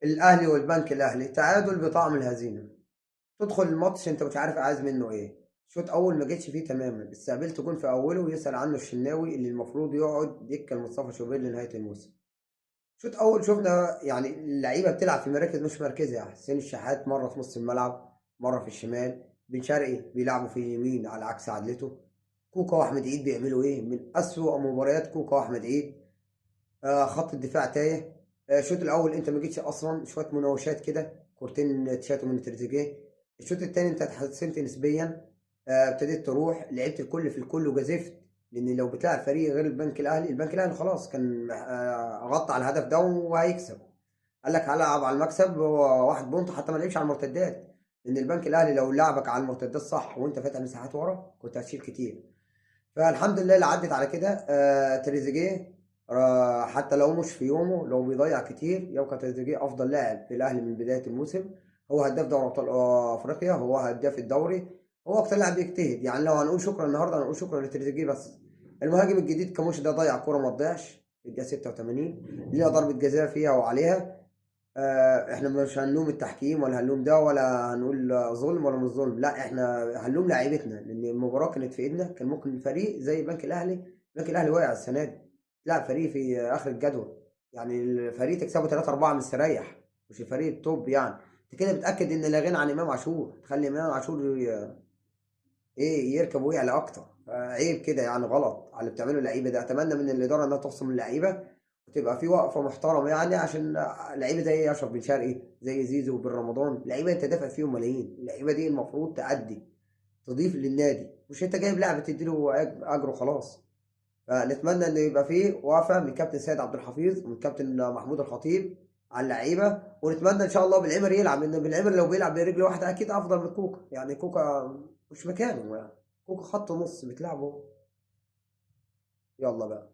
الاهلي والبنك الاهلي تعادل بطعم الهزيمه. تدخل الماتش انت مش عارف عايز منه ايه. شوط اول ما جيتش فيه تماما، استقبلت جون في اوله ويسأل عنه الشناوي اللي المفروض يقعد دكه لمصطفى شوبير لنهايه الموسم. شوط اول شفنا يعني اللعيبه بتلعب في مراكز مش مركزها، حسين الشحات مره في نص الملعب، مره في الشمال، بن شرقي بيلعبوا في اليمين على عكس عدلته. كوكا واحمد عيد بيعملوا ايه؟ من اسوأ مباريات كوكا واحمد عيد. خط الدفاع تايه. الشوط الاول انت ما جيتش اصلا، شويه مناوشات كده، كورتين اتشاتوا من تريزيجيه. الشوط الثاني انت اتحسنت نسبيا. ابتديت تروح لعبت الكل في الكل وجازفت. لان لو بتلعب فريق غير البنك الاهلي، البنك الاهلي خلاص كان غطى على الهدف ده وهيكسب. قال لك هلعب على المكسب، هو واحد بونت حتى ما لعبش على المرتدات. لان البنك الاهلي لو لعبك على المرتدات صح وانت فاتح مساحات ورا كنت هتشيل كتير. فالحمد لله اللي عدت على كده. تريزيجيه حتى لو مش في يومه، لو بيضيع كتير، يبقى تريزيجيه افضل لاعب في الاهلي من بدايه الموسم. هو هداف دوري ابطال افريقيا، هو هداف الدوري، هو اكتر لاعب بيجتهد. يعني لو هنقول شكرا النهارده هنقول شكرا لتريزيجيه بس. المهاجم الجديد كاموش ده ضيع كوره ما تضيعش في الدقيقه 86، ليها ضربه جزاء فيها وعليها. احنا مش هنلوم التحكيم ولا هنلوم ده ولا هنقول ظلم ولا مش ظلم، لا احنا هنلوم لاعيبتنا لان المباراه كانت في ايدنا. كان ممكن فريق زي البنك الاهلي، البنك الاهلي واقع السنه دي، لا فريق في اخر الجدول. يعني الفريق تكسبه 3 4 مستريح، مش الفريق التوب يعني. انت كده بتاكد ان لا غنى عن امام عاشور، تخلي امام عاشور ايه يركب ويعلى اكتر. عيب كده يعني، غلط على اللي بتعمله اللعيبه ده. اتمنى من الاداره انها تخصم اللعيبه وتبقى في وقفه محترمه، يعني عشان لعيبه زي اشرف بن شرقي زي زيزو وبن رمضان، لعيبه انت دافع فيهم ملايين، اللعيبه دي المفروض تأدي، تضيف للنادي، مش انت جايب لاعب تديله اجره خلاص. فنتمنى ان يبقى فيه وقفه من كابتن سيد عبد الحفيظ ومن كابتن محمود الخطيب على اللعيبه. ونتمنى ان شاء الله بالعمر يلعب، لان بالعمر لو بيلعب برجل واحده اكيد افضل من كوكا. يعني كوكا مش مكانه يعني، كوكا خط نص بتلعبه. يلا بقى.